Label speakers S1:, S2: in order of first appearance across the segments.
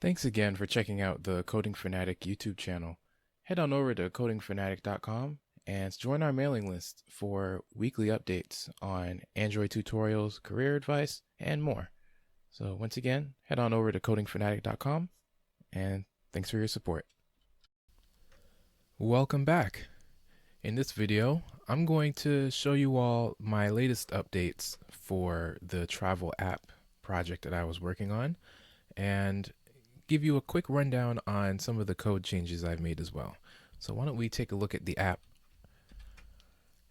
S1: Thanks again for checking out the Coding Fanatic YouTube channel. Head on over to codingfanatic.com and join our mailing list for weekly updates on Android tutorials, career advice, and more. So once again, head on over to codingfanatic.com and thanks for your support. Welcome back. In this video, I'm going to show you all my latest updates for the travel app project that I was working on, and give you a quick rundown on some of the code changes I've made as well. So why don't we take a look at the app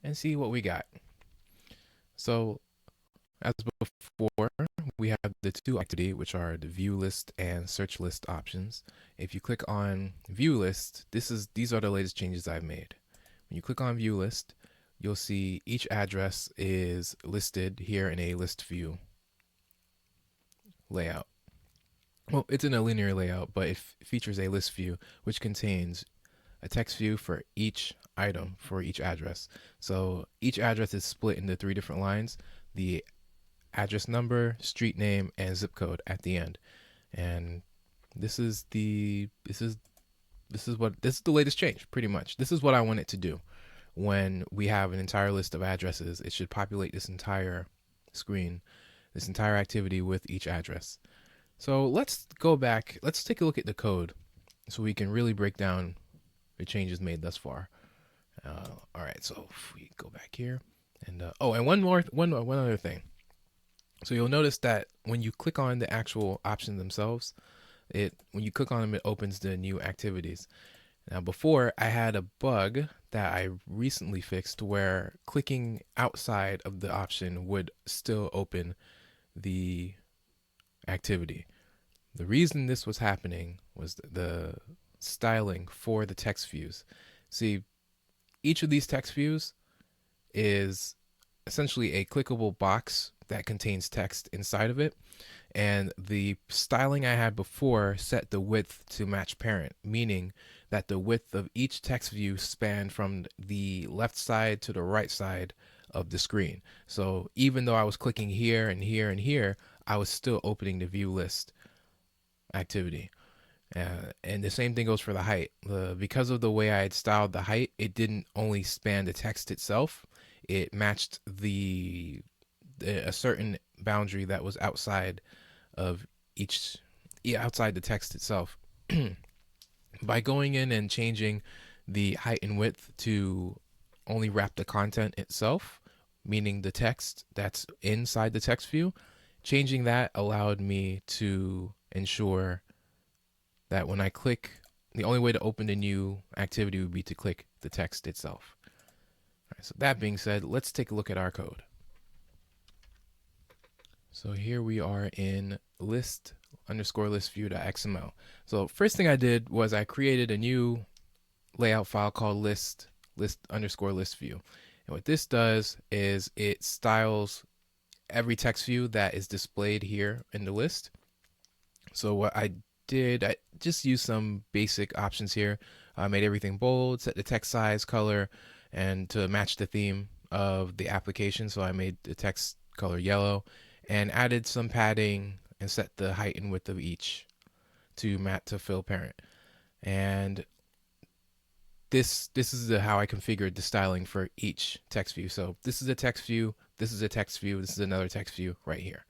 S1: and see what we got. So as before, we have the two activity, which are the view list and search list options. If you click on view list, these are the latest changes I've made. When you click on view list, you'll see each address is listed here in a list view layout. Well, it's in a linear layout, but it features a list view, which contains a text view for each item for each address. So each address is split into 3 different lines: the address number, street name, and zip code at the end. And this is the latest change, pretty much. This is what I want it to do. When we have an entire list of addresses, it should populate this entire screen, this entire activity with each address. So let's go back. Let's take a look at the code so we can really break down the changes made thus far. All right, so if we go back here, and and one other thing. So you'll notice that when you click on the actual options themselves, when you click on them, it opens the new activities. Now, before, I had a bug that I recently fixed where clicking outside of the option would still open the activity. The reason this was happening was the styling for the text views. See, each of these text views is essentially a clickable box that contains text inside of it, and the styling I had before set the width to match parent, meaning that the width of each text view spanned from the left side to the right side of the screen. So even though I was clicking here and here and here, I was still opening the view list activity. And the same thing goes for the height. Because of the way I had styled the height, it didn't only span the text itself, it matched a certain boundary that was outside of outside the text itself. By going in and changing the height and width to only wrap the content itself, meaning the text that's inside the text view, changing that allowed me to ensure that when I click, the only way to open the new activity would be to click the text itself. All right, so that being said, let's take a look at our code. So here we are in list_listview.xml. So first thing I did was I created a new layout file called list_listview. And what this does is it styles every text view that is displayed here in the list. So what I did, I just used some basic options here. I made everything bold, set the text size, color, and to match the theme of the application. So I made the text color yellow and added some padding and set the height and width of each to fill parent. And this is how I configured the styling for each text view. So this is a text view, this is a text view, this is another text view right here.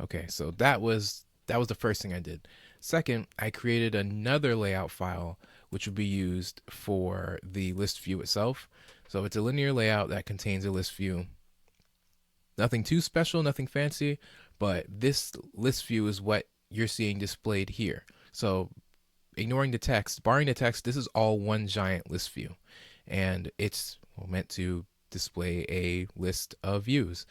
S1: Okay, so that was the first thing I did. Second, I created another layout file which would be used for the list view itself. So it's a linear layout that contains a list view. Nothing too special, nothing fancy, but this list view is what you're seeing displayed here. So ignoring the text, barring the text, this is all one giant list view. And it's meant to display a list of views.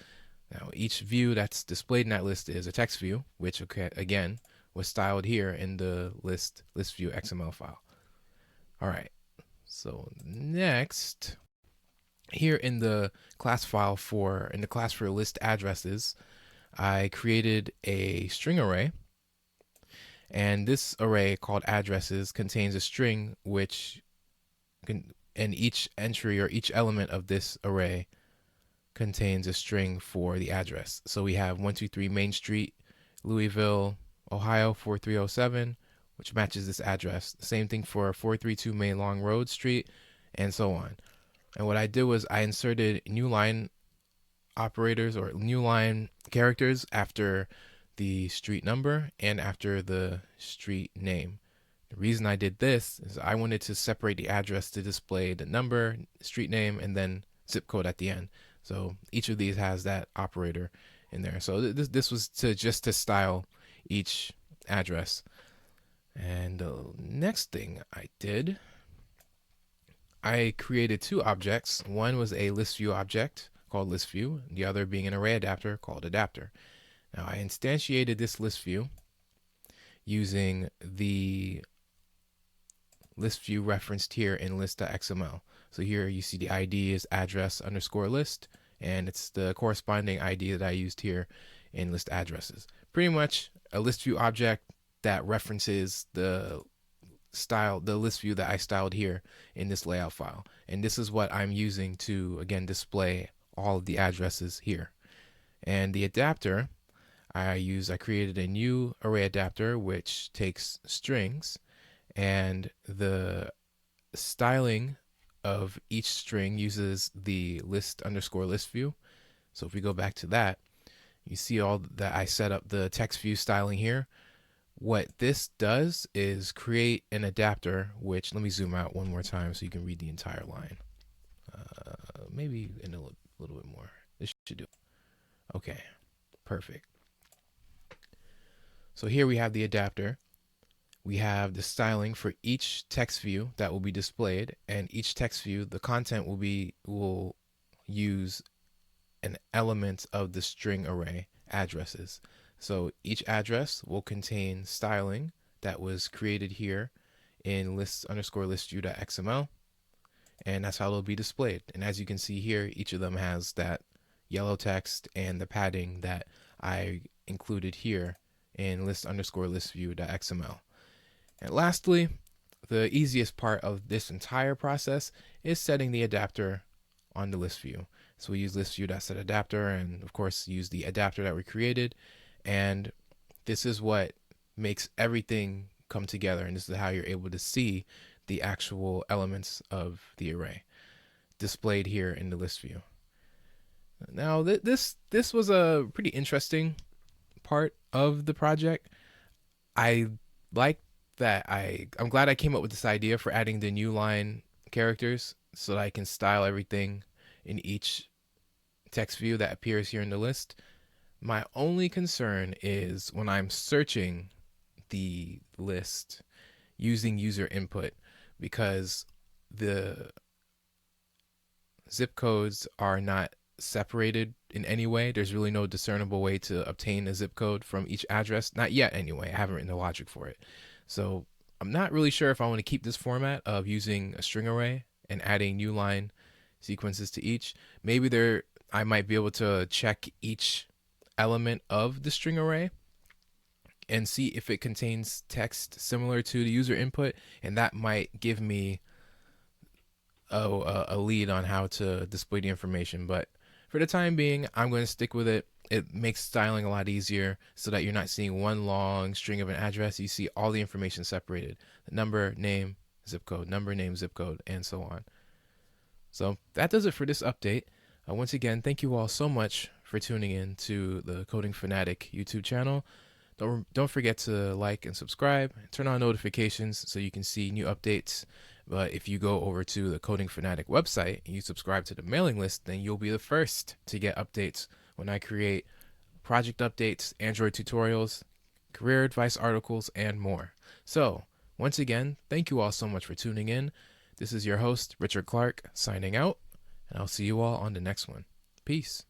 S1: Now, each view that's displayed in that list is a text view, which, again, was styled here in the ListView XML file. All right, so next, here in the class file in the class for list addresses, I created a string array. And this array called addresses contains a string and each entry or each element of this array contains a string for the address. So we have 123 Main Street, Louisville, Ohio 4307, which matches this address. Same thing for 432 Main Long Road Street, and so on. And what I did was I inserted new line operators or new line characters after the street number and after the street name. The reason I did this is I wanted to separate the address to display the number, street name, and then zip code at the end. So each of these has that operator in there. So this was just to style each address. And the next thing I did, I created two objects. One was a ListView object called ListView, the other being an array adapter called adapter. Now I instantiated this ListView using the ListView referenced here in list.xml. So here you see the ID is address_list, and it's the corresponding ID that I used here in list addresses. Pretty much a ListView object that references the ListView that I styled here in this layout file. And this is what I'm using to, again, display all of the addresses here. And the adapter, I created a new array adapter which takes strings, and the styling of each string uses the list_list view. So if we go back to that, you see all that I set up the text view styling here. What this does is create an adapter, which, let me zoom out one more time so you can read the entire line. Maybe in a little bit more. This should do. Okay, perfect. So here we have the adapter. We have the styling for each text view that will be displayed, and each text view, the content will use an element of the string array addresses. So each address will contain styling that was created here in list_listview.xml, and that's how they'll be displayed. And as you can see here, each of them has that yellow text and the padding that I included here in list_listview.xml. And lastly, the easiest part of this entire process is setting the adapter on the list view. So we use ListView.setAdapter, and of course use the adapter that we created. And this is what makes everything come together, and this is how you're able to see the actual elements of the array displayed here in the list view. Now this was a pretty interesting part of the project. I like that I'm glad I came up with this idea for adding the new line characters so that I can style everything in each text view that appears here in the list. My only concern is when I'm searching the list using user input, because the zip codes are not separated in any way. There's really no discernible way to obtain a zip code from each address. Not yet anyway. I haven't written the logic for it. So I'm not really sure if I want to keep this format of using a string array and adding new line sequences to each. Maybe I might be able to check each element of the string array and see if it contains text similar to the user input, and that might give me a lead on how to display the information. But for the time being, I'm going to stick with it. It makes styling a lot easier so that you're not seeing one long string of an address. You see all the information separated: the number, name, zip code, number, name, zip code, and so on. So that does it for this update. Once again, thank you all so much for tuning in to the Coding Fanatic YouTube channel. Don't forget to like and subscribe, turn on notifications so you can see new updates. But if you go over to the Coding Fanatic website and you subscribe to the mailing list, then you'll be the first to get updates when I create project updates, Android tutorials, career advice articles, and more. So once again, thank you all so much for tuning in. This is your host, Richard Clark, signing out, and I'll see you all on the next one. Peace.